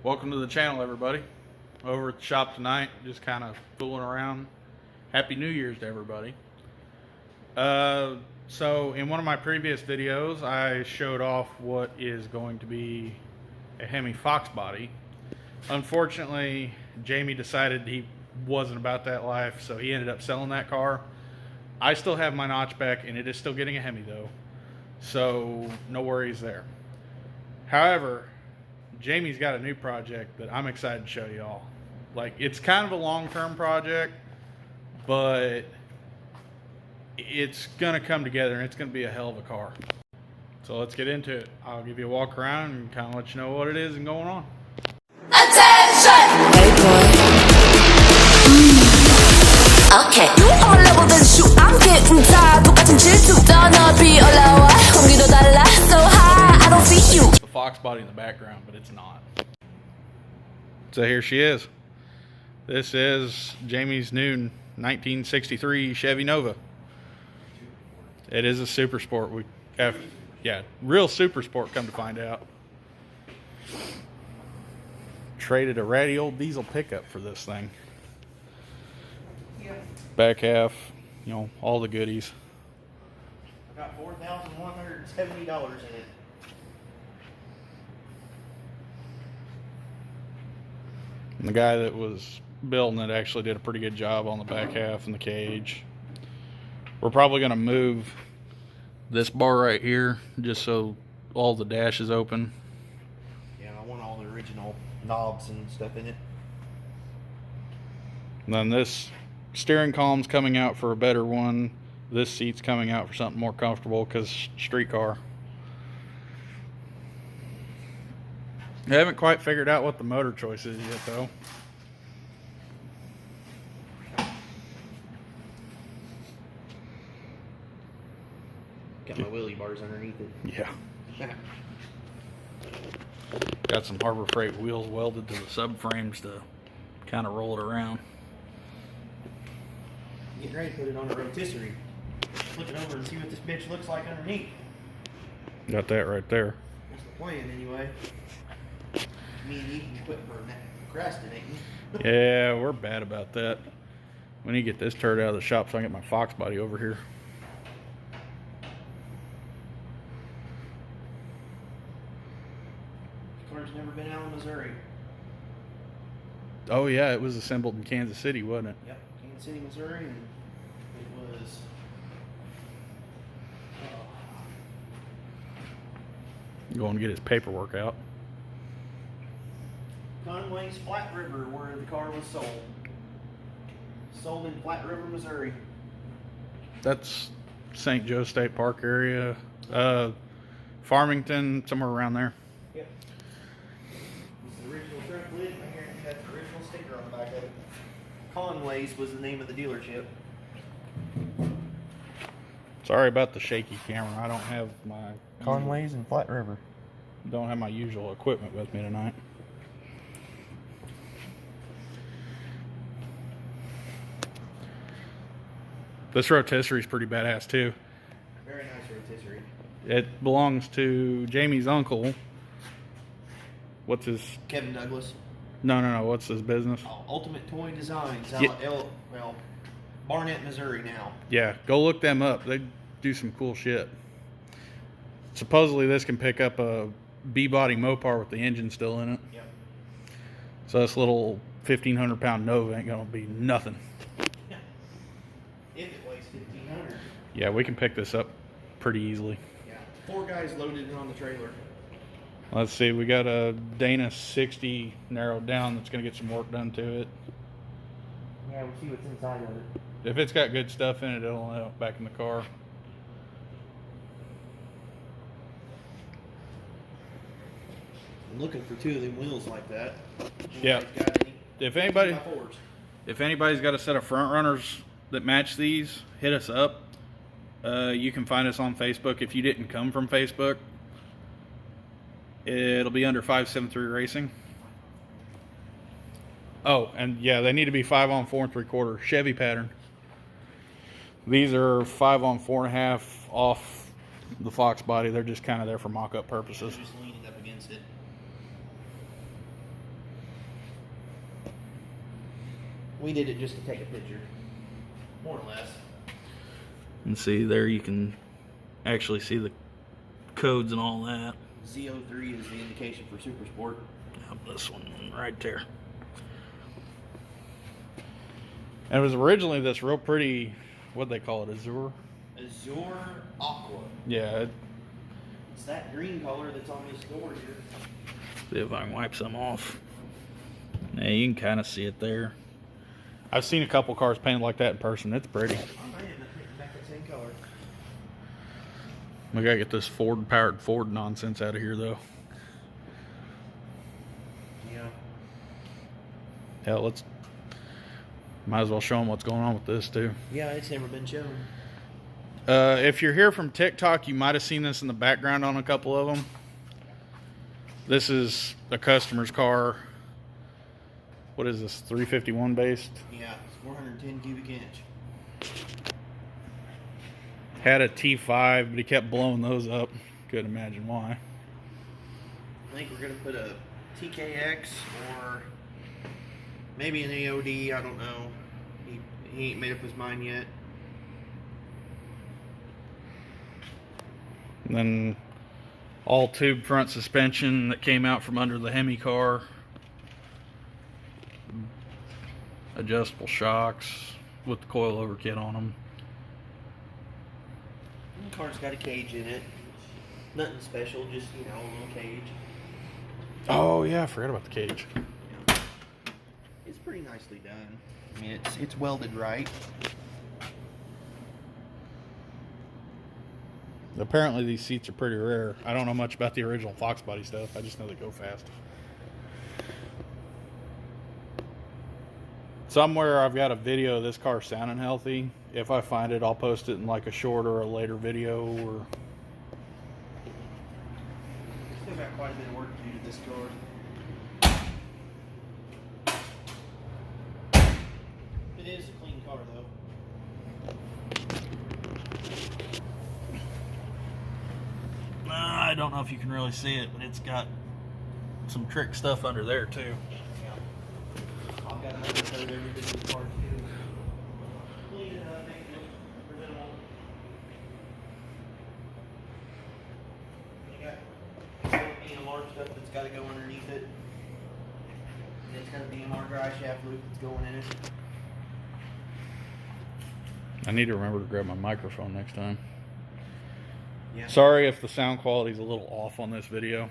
Welcome to the channel, everybody. Over at the shop tonight, just kind of fooling around. Happy New Year's to everybody. So in one of my previous videos, I showed off what is going to be a Hemi Fox body. Unfortunately, Jamie decided he wasn't about that life, so he ended up selling that car. I still have my notchback, and it is still getting a Hemi though, so no worries there. However, Jamie's got a new project that I'm excited to show y'all. Like, it's kind of a long-term project, but it's gonna come together and it's gonna be a hell of a car. So let's get into it. I'll give you a walk around and kind of let you know what it is and going on. Attention! Hey boy. Okay. You all level then shoot. I'm getting tired. 똑같은 질투. 더 높이 올라와. 공기도 달라. So high. I don't see you. The Fox body in the background, but it's not. So here she is. This is Jamie's new 1963 Chevy Nova. It is a super sport. We have, yeah, real super sport, come to find out. Traded a ratty old diesel pickup for this thing. Back half, you know, all the goodies. I got $4,170 in it. And the guy that was building it actually did a pretty good job on the back half and the cage. We're probably going to move this bar right here just so all the dash is open. Yeah, I want all the original knobs and stuff in it. And then this steering column's coming out for a better one. This seat's coming out for something more comfortable because street car. I haven't quite figured out what the motor choice is yet though. Got my wheelie bars underneath it. Yeah. Got some Harbor Freight wheels welded to the subframes to kind of roll it around. Getting ready to put it on a rotisserie. Looking over and see what this bitch looks like underneath. Got that right there. That's the plan anyway. Me and you can quit procrastinating. Yeah, we're bad about that. We need to get this turd out of the shop so I can get my Fox body over here. The car's never been out of Missouri. Oh yeah, it was assembled in Kansas City, wasn't it? Yep, Kansas City, Missouri, and it was. Going to get his paperwork out. Conway's Flat River, where the car was sold. Sold in Flat River, Missouri. That's St. Joe State Park area. Farmington, somewhere around there. Yep. This is the original truck lid. I guarantee that's the original sticker on the back of it. Conway's was the name of the dealership. Sorry about the shaky camera. I don't have my Conway's and Flat River. don't have my usual equipment with me tonight. This rotisserie is pretty badass too. Very nice rotisserie. It belongs to Jamie's uncle. What's his? Kevin Douglas. No. What's his business? Ultimate Toy Designs. Yeah. Barnett, Missouri now. Yeah, go look them up. They do some cool shit. Supposedly this can pick up a B-body Mopar with the engine still in it. Yep. So this little 1,500 pound Nova ain't gonna be nothing. If it weighs 1,500. Yeah, we can pick this up pretty easily. Yeah. 4 guys loaded it on the trailer. Let's see, we got a Dana 60 narrowed down that's gonna get some work done to it. Yeah, we'll see what's inside of it. If it's got good stuff in it, it'll end up back in the car. I'm looking for 2 of them wheels like that. Yeah. Got any? If anybody, 2x4s. if anybody's got a set of front runners that match these, hit us up. You can find us on Facebook. If you didn't come from Facebook, it'll be under 573 Racing. Oh, and yeah, they need to be 5 on 4 3/4 Chevy pattern. These are 5 on 4.5 off the Fox body. They're just kind of there for mock-up purposes. Just leaning up against it. We did it just to take a picture, more or less. And see there, you can actually see the codes and all that. Z03 is the indication for Super Sport. This one right there. And it was originally this real pretty, what'd they call it, Azure? Azure Aqua. Yeah. It's that green color that's on this door here. See if I can wipe some off. Yeah, you can kind of see it there. I've seen a couple cars painted like that in person. It's pretty. Oh man, that's back the same color. We gotta get this powered Ford nonsense out of here, though. Yeah. Hell, might as well show them what's going on with this too. Yeah, it's never been shown. If you're here from TikTok, you might have seen this in the background on a couple of them. This is a customer's car. What is this, 351 based? Yeah, it's 410 cubic inch. Had a T5, but he kept blowing those up. Couldn't imagine why. I think we're going to put a TKX or maybe an AOD. I don't know. He ain't made up his mind yet. And then all tube front suspension that came out from under the Hemi car. Adjustable shocks with the coilover kit on them. The car's got a cage in it. Nothing special, just, you know, a little cage. Oh yeah, I forgot about the cage. Yeah. It's pretty nicely done. I mean, it's welded right. Apparently these seats are pretty rare. I don't know much about the original Fox body stuff. I just know they go fast. Somewhere I've got a video of this car sounding healthy. If I find it, I'll post it in like a short or a later video. Or Still got quite a bit of work to do to this car. It is a clean car though. I don't know if you can really see it, but it's got some trick stuff under there too. I've got another code every bit of the car too. Clean it up, make it look presentable. You got BMR stuff that's got to go underneath it. And it's got a BMR dry shaft loop that's going in it. I need to remember to grab my microphone next time. Yeah. Sorry if the sound quality is a little off on this video.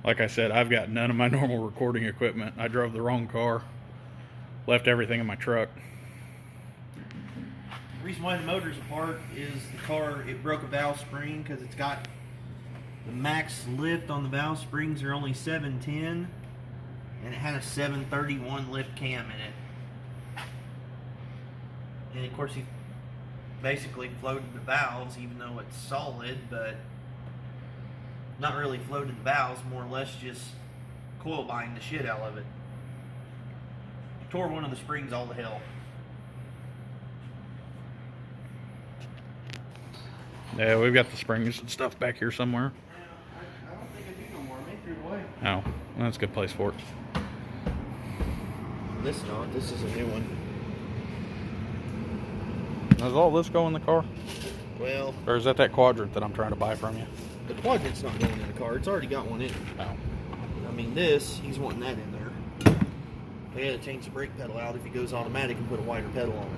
Like I said, I've got none of my normal recording equipment. I drove the wrong car. Left everything in my truck. The reason why the motor's apart is the car, it broke a valve spring because it's got the max lift on the valve springs are only 710 and it had a 731 lift cam in it. And of course he basically floated the valves even though it's solid, but not really floated the valves, more or less just coil bind the shit out of it. Tore one of the springs all to hell. Yeah, we've got the springs and stuff back here somewhere. I don't think I do no more. I may threw it away. Oh, well, that's a good place for it. This not. This is a new one. Does all this go in the car? Well, Or is that quadrant that I'm trying to buy from you? the quadrant's not going in the car. It's already got one in it. Oh. I mean, he's wanting that in there. They had to change the brake pedal out if he goes automatic and put a wider pedal on it.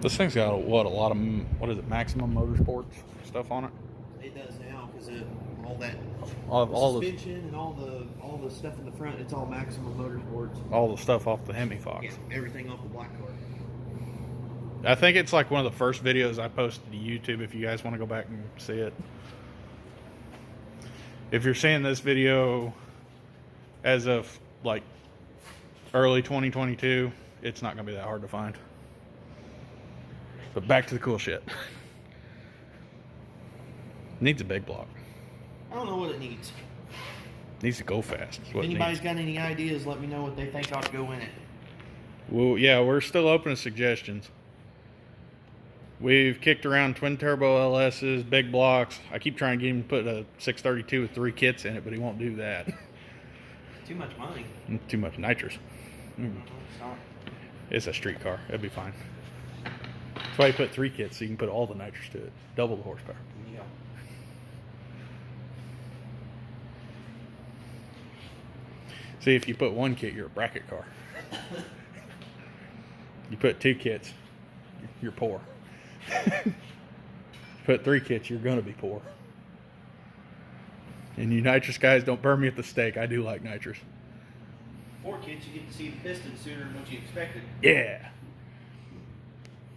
This thing's got a lot of, what is it, Maximum Motorsports stuff on it? It does now because all that All the suspension and all the stuff in the front. It's all Maximum Motorsports. all the stuff off the Hemi Fox. Yeah, everything off the black car. I think it's like one of the first videos I posted to YouTube if you guys want to go back and see it. If you're seeing this video as of like early 2022, it's not going to be that hard to find. But back to the cool shit. Needs a big block. I don't know what it needs. Needs to go fast. is If what it anybody's needs. got any ideas, let me know what they think ought to go in it. Well, yeah, we're still open to suggestions. We've kicked around twin turbo LSs, big blocks. I keep trying to get him to put a 632 with 3 kits in it, but he won't do that. Too much money. Too much nitrous. It's not. It's a street car. It'll be fine. That's why you put 3 kits, so you can put all the nitrous to it. Double the horsepower. Yeah. See, if you put 1 kit, you're a bracket car. You put 2 kits, you're poor. Put 3 kits, you're gonna be poor. And you nitrous guys, don't burn me at the stake. I do like nitrous. 4 kits, you get to see the piston sooner than what you expected. Yeah.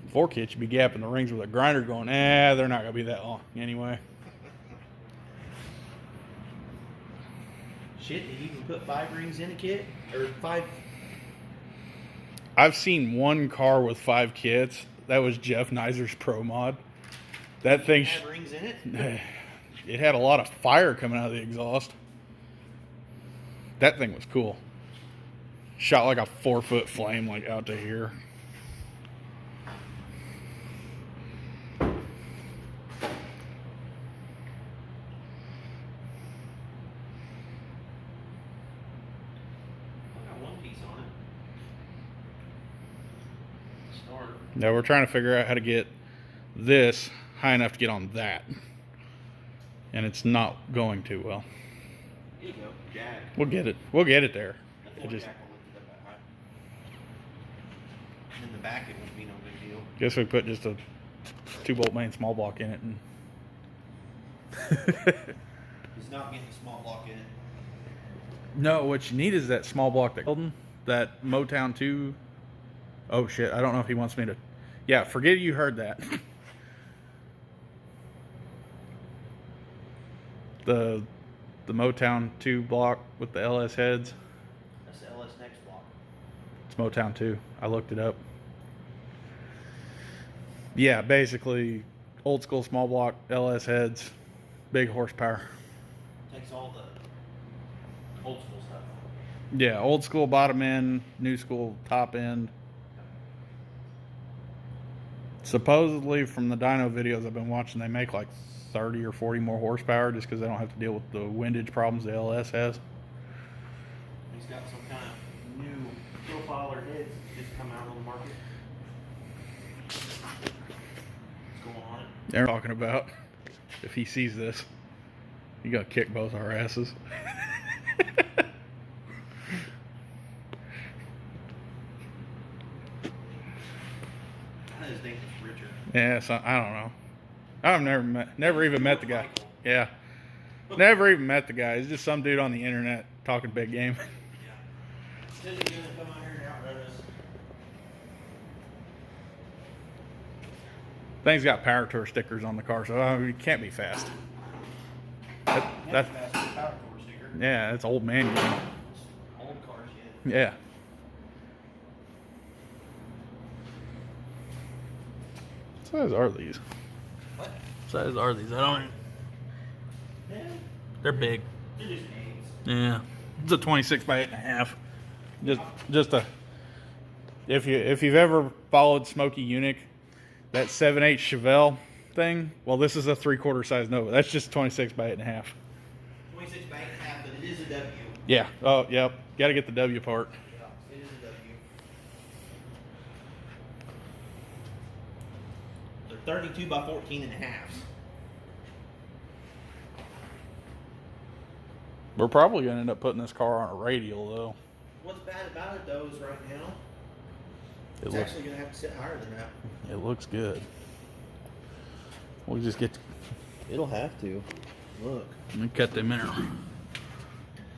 4 kits, you'd be gapping the rings with a grinder going, they're not gonna be that long anyway. Shit, did you even put 5 rings in a kit? Or 5? I've seen 1 car with 5 kits. That was Jeff Niser's Pro Mod. That thing, Have rings in it? it had a lot of fire coming out of the exhaust. That thing was cool. Shot like a 4-foot flame like out to here. I got 1 piece on it. Start. Now we're trying to figure out how to get this high enough to get on that. And it's not going too well. Here you go, jack. We'll get it. We'll get it there. The It floor just jack will lift it up that high. In the back, it won't be no big deal. guess we put just a 2-bolt main small block in it and He's not getting a small block in it. No, what you need is that small block that Motown 2. Oh shit, I don't know if he wants me to. Yeah, forget you heard that. the Motown 2 block with the LS heads. That's the LS next block. It's Motown 2. I looked it up. Yeah, basically old school small block LS heads, big horsepower. Takes all the old school stuff. Yeah, old school bottom end, new school top end. Supposedly, from the dyno videos I've been watching, they make like 30 or 40 more horsepower just because they don't have to deal with the windage problems the LS has. He's got some kind of new profiler heads that just come out on the market. What's going on it? They're talking about if he sees this, you gotta kick both our asses. His name is Richard. Yeah, so, I don't know. I've never even met the guy. Yeah, never even met the guy. He's just some dude on the internet talking big game. Yeah. Says he's gonna come out here and outrun us. Thing's got Power Tour stickers on the car, so it can't be fast. That's Fast with power core sticker. yeah, it's old man game. Old car shit. Yeah. What size are these? What? What size are these? I don't. Yeah. They're big. They're just names. Yeah. It's a 26 by 8.5. Just a. If you've ever followed Smokey Unique, that 7/8 Chevelle thing. Well, this is a 3/4 size Nova. That's just 26 by 8.5. 26 by 8.5, but it is a W. Yeah. Oh, yep. Got to get the W part. Yeah, it is a W. They're 32 by 14 and a half. We're probably gonna end up putting this car on a radial though. What's bad about it though is right now, It it's looks. actually gonna have to sit higher than that. It looks good. We'll just get. It'll have to. Look. Let me cut them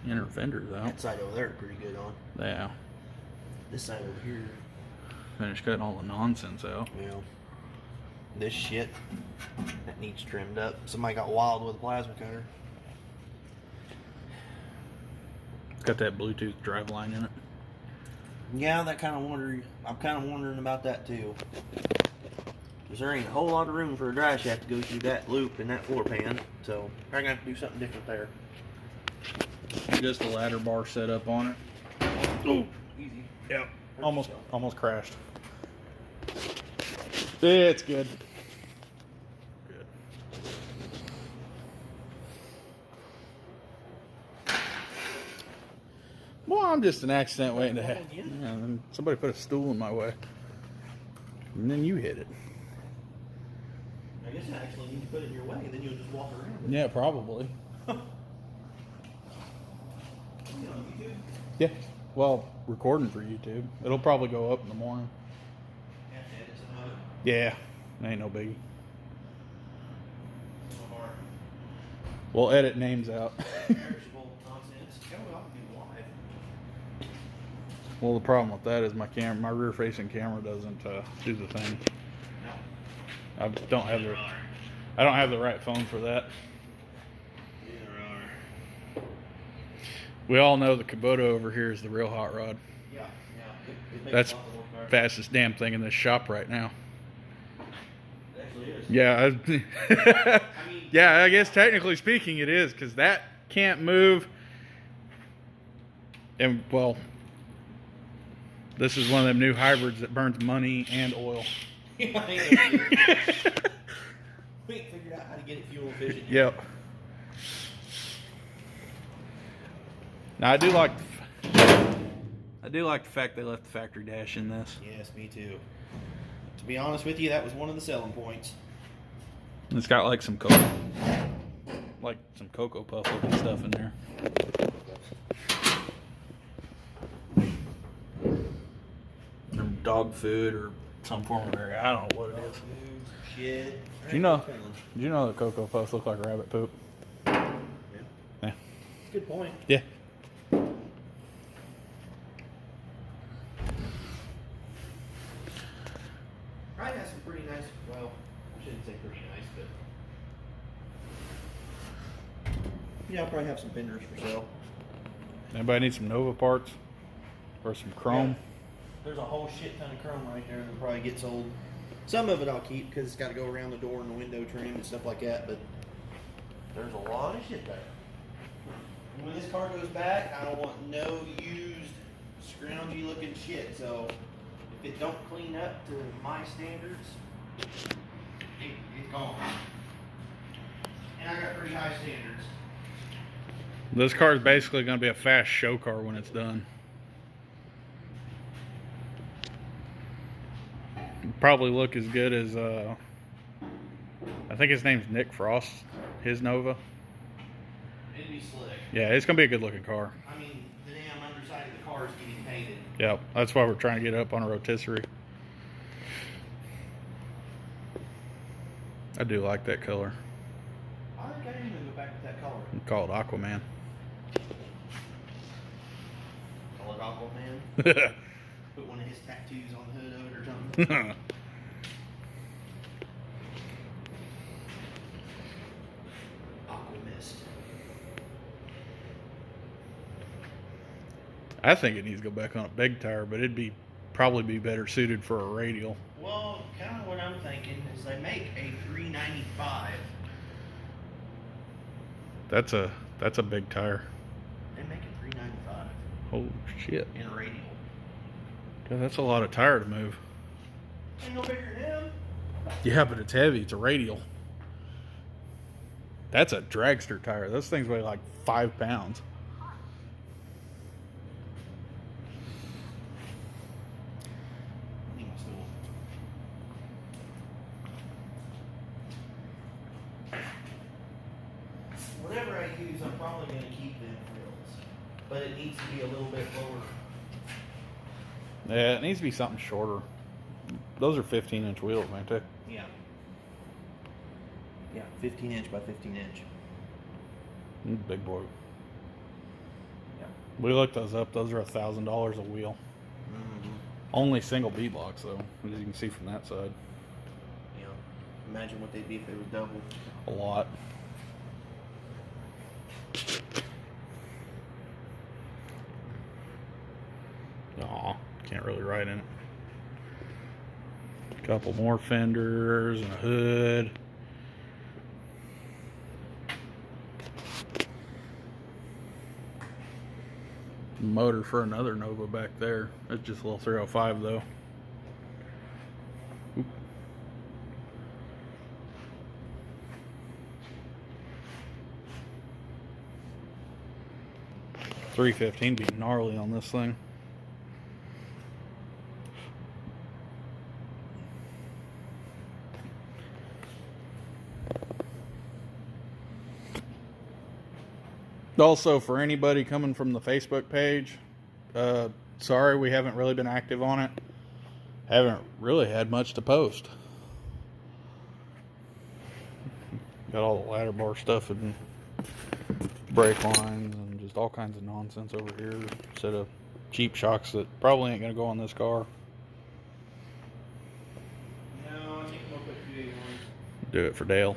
inner fenders out. That side over there is pretty good on. Yeah. This side over here. Finish cutting all the nonsense out. Yeah. This shit that needs trimmed up. Somebody got wild with a plasma cutter. It's got that Bluetooth drive line in it. Yeah, I'm kind of wondering about that too. Because there ain't a whole lot of room for a dry shaft to go through that loop and that floor pan. So I'm gonna have to do something different there. Just a ladder bar set up on it. Oh, Easy. yep. Almost crashed. It's good. Well, I'm just an accident waiting to Well, happen. yeah. Yeah, and then somebody put a stool in my way. And then you hit it. I guess I actually need to put it in your way, and then you'll just walk around. Yeah, probably. You on YouTube? Yeah. Well, recording for YouTube. It'll probably go up in the morning. Have to edit some of it. Yeah. Ain't no biggie. So hard. We'll edit names out. Perishable nonsense. Go up and do live. Well, the problem with that is my rear facing camera doesn't do the thing. No. I don't have the right phone for that. Neither are. We all know the Kubota over here is the real hot rod. Yeah, yeah. It makes That's a lot of work hard. fastest damn thing in this shop right now. It actually is. Yeah, yeah. I guess technically speaking, it is because that can't move. And well, this is one of them new hybrids that burns money and oil. Yeah, I know. We ain't figured out how to get it fuel efficient yet. Yep. Now I do like the fact they left the factory dash in this. Yes, me too. To be honest with you, that was one of the selling points. It's got like some Cocoa Puff looking stuff in there. Some dog food or some form of area. I don't know what it is. Shit. Do you know the Cocoa Puffs look like rabbit poop? Yeah. Yeah. Good point. Yeah. Probably has some pretty nice, well, I shouldn't say pretty nice, but yeah, I'll probably have some fenders for sale. Anybody need some Nova parts or some chrome? Yeah. There's a whole shit ton of chrome right there that'll probably get sold. Some of it I'll keep because it's got to go around the door and the window trim and stuff like that, but there's a lot of shit there. And when this car goes back, I don't want no used, scroungy looking shit, so if it don't clean up to my standards, it's gone. And I got pretty high standards. This car is basically going to be a fast show car when it's done. Probably look as good as I think his name's Nick Frost, his Nova. It'd be slick. Yeah, it's gonna be a good looking car. I mean, the damn underside of the car is getting painted. Yep, that's why we're trying to get it up on a rotisserie. I do like that color. I think I am gonna go back with that color. We call it Aquaman. Call it Aquaman. Put one of his tattoos on the hood of it or something. Aquamist. I think it needs to go back on a big tire, but it'd probably be better suited for a radial. Well, kind of what I'm thinking is they make a 395. That's a big tire. They make a 395 Oh shit! in a radial. God, that's a lot of tire to move. Ain't no bigger than him. Yeah, but it's heavy. It's a radial. That's a dragster tire. Those things weigh like 5 pounds. Need my stool. Whatever I use, I'm probably going to keep them wheels. But it needs to be a little bit lower. Yeah, it needs to be something shorter. Those are 15-inch wheels, ain't they? Yeah. Yeah, 15 inch by 15 inch. Big boy. Yeah. We looked those up. Those are $1,000 a wheel. Mm-hmm. Only single B blocks, though, as you can see from that side. Yeah. Imagine what they'd be if they were double. A lot. Aw, can't really ride in it. Couple more fenders and a hood. Motor for another Nova back there. It's just a little 305 though. Oop. 315 be gnarly on this thing. Also, for anybody coming from the Facebook page, sorry we haven't really been active on it. Haven't really had much to post. Got all the ladder bar stuff and brake lines and just all kinds of nonsense over here. Set of cheap shocks that probably ain't gonna go on this car. No, I think we'll put 281s. Do it for Dale.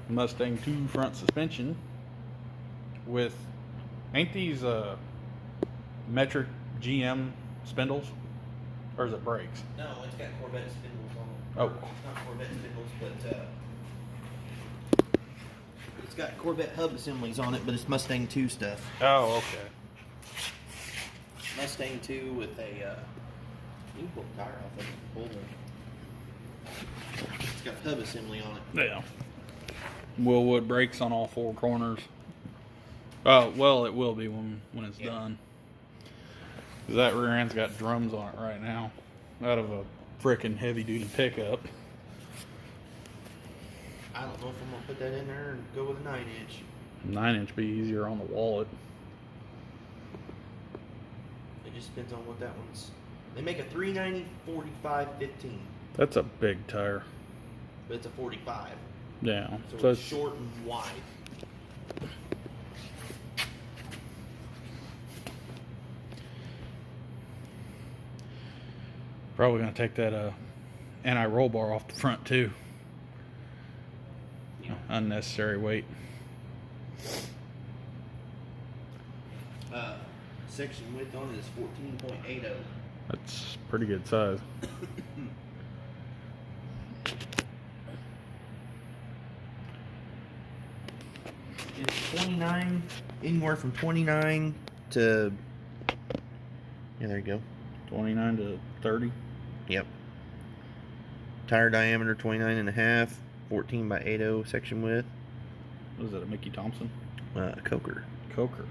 Mustang 2 front suspension with, ain't these metric GM spindles, or is it brakes? No, it's got Corvette spindles on it. Oh. Not Corvette spindles, but it's got Corvette hub assemblies on it, but it's Mustang 2 stuff. Oh, okay. Mustang 2 with a, you can pull the tire off of it. Pull the, it's got hub assembly on it. Yeah. Willwood brakes on all four corners. Oh, well, it will be when it's done. 'Cause that rear end's got drums on it right now, out of a frickin' heavy duty pickup. I don't know if I'm gonna put that in there and go with a 9-inch. 9-inch be easier on the wallet. It just depends on what that one's. They make a 390 45/15, That's a big tire. but it's a 45, Yeah. so it's short and wide. Probably gonna take that anti-roll bar off the front too. Unnecessary weight. Section width on it is 14.80. That's pretty good size. It's 29, anywhere from 29 to, yeah, there you go. 29 to 30. Yep. Tire diameter 29 and a half, 14 by 80 section width. What is that, a Mickey Thompson? Coker. Coker.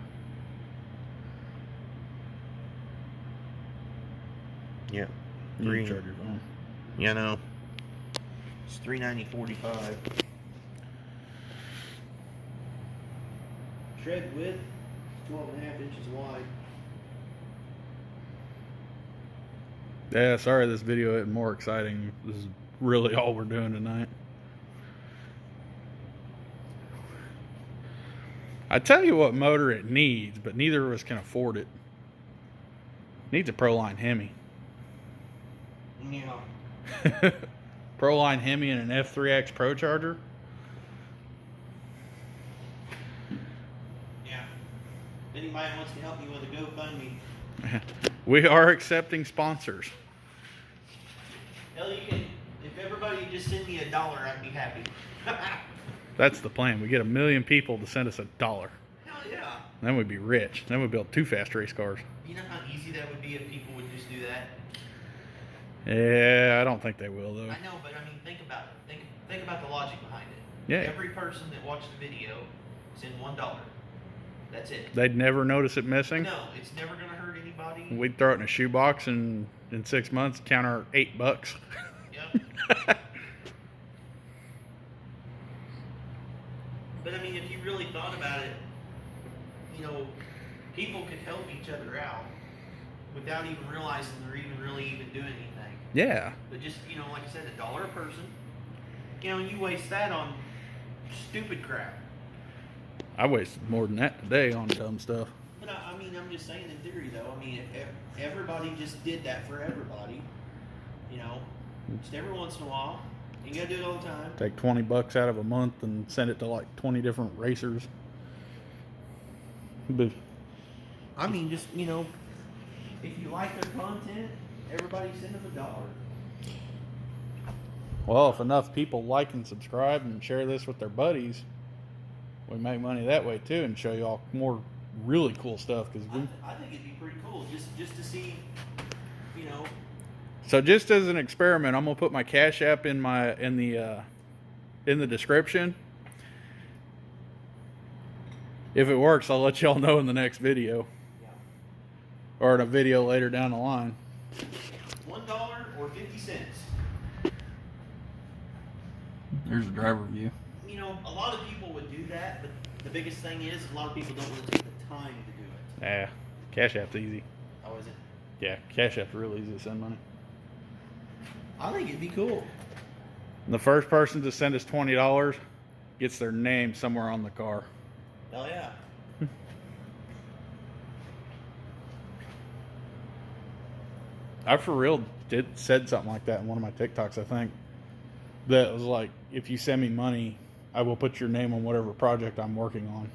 Yeah. You Three. charge your phone. Yeah, no. It's 390/45. Tread width, 12.5 inches wide. Yeah, sorry this video isn't more exciting. This is really all we're doing tonight. I tell you what motor it needs, but neither of us can afford it. Needs a Proline Hemi. Yeah. Proline Hemi and an F3X Pro Charger. Yeah. If anybody wants to help me with a GoFundMe, We are accepting sponsors. hell, you can. If everybody just send me $1, I'd be happy. That's the plan. We get 1 million people to send us $1. Hell yeah. Then we'd be rich. Then we'd build 2 fast race cars. You know how easy that would be if people would just do that? Yeah, I don't think they will though. I know, but I mean, think about it. Think about the logic behind it. Yeah. Every person that watched the video send $1. That's it. They'd never notice it missing. No, it's never gonna hurt anybody. We'd throw it in a shoebox and in 6 months count our $8. Yep. But I mean, if you really thought about it, you know, people could help each other out without even realizing they're really even doing anything. Yeah. But just, you know, like I said, $1 a person. You know, you waste that on stupid crap. I wasted more than that today on dumb stuff. But I mean, I'm just saying in theory, though. I mean, if everybody just did that for everybody, you know, just every once in a while, you gotta do it all the time. Take $20 out of a month and send it to like 20 different racers. But I mean, just, you know, if you like their content, everybody send them $1. well, if enough people like and subscribe and share this with their buddies, we make money that way too, and show you all more really cool stuff. Because I think it'd be pretty cool just to see, you know, So just as an experiment, I'm gonna put my Cash App in the description. If it works, I'll let y'all know in the next video, or in a video later down the line. $1 or 50 cents. There's a driver view. You know, a lot of people would do that, but the biggest thing is a lot of people don't want to take the time to do it. Yeah, Cash App's easy. Oh, is it? Yeah, Cash App's real easy to send money. I think it'd be cool. And the first person to send us $20 gets their name somewhere on the car. Hell yeah. I for real said something like that in one of my TikToks, I think. That was like, if you send me money, I will put your name on whatever project I'm working on.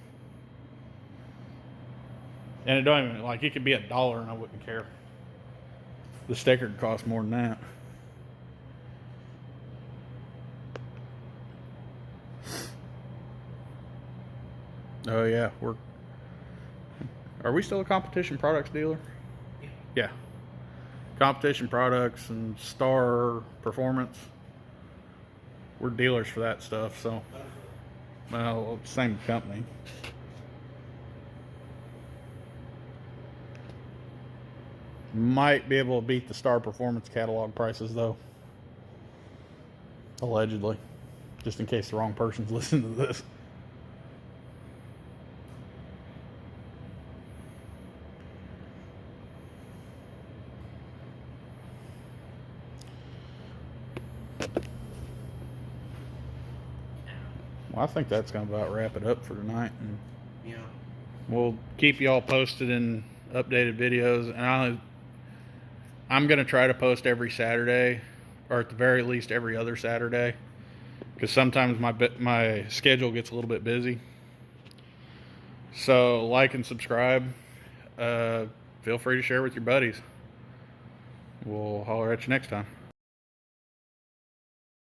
And it don't even, like, it could be $1 and I wouldn't care. The sticker could cost more than that. Oh yeah, are we still a Competition Products dealer? Yeah. Competition Products and Star Performance. We're dealers for that stuff, so. Well, same company. Might be able to beat the Star Performance catalog prices, though. Allegedly. Just in case the wrong person's listening to this. Well, I think that's going to about wrap it up for tonight. And Yeah. we'll keep y'all posted in updated videos. And I'm going to try to post every Saturday, or at the very least every other Saturday, because sometimes my schedule gets a little bit busy. So like and subscribe. Feel free to share with your buddies. We'll holler at you next time.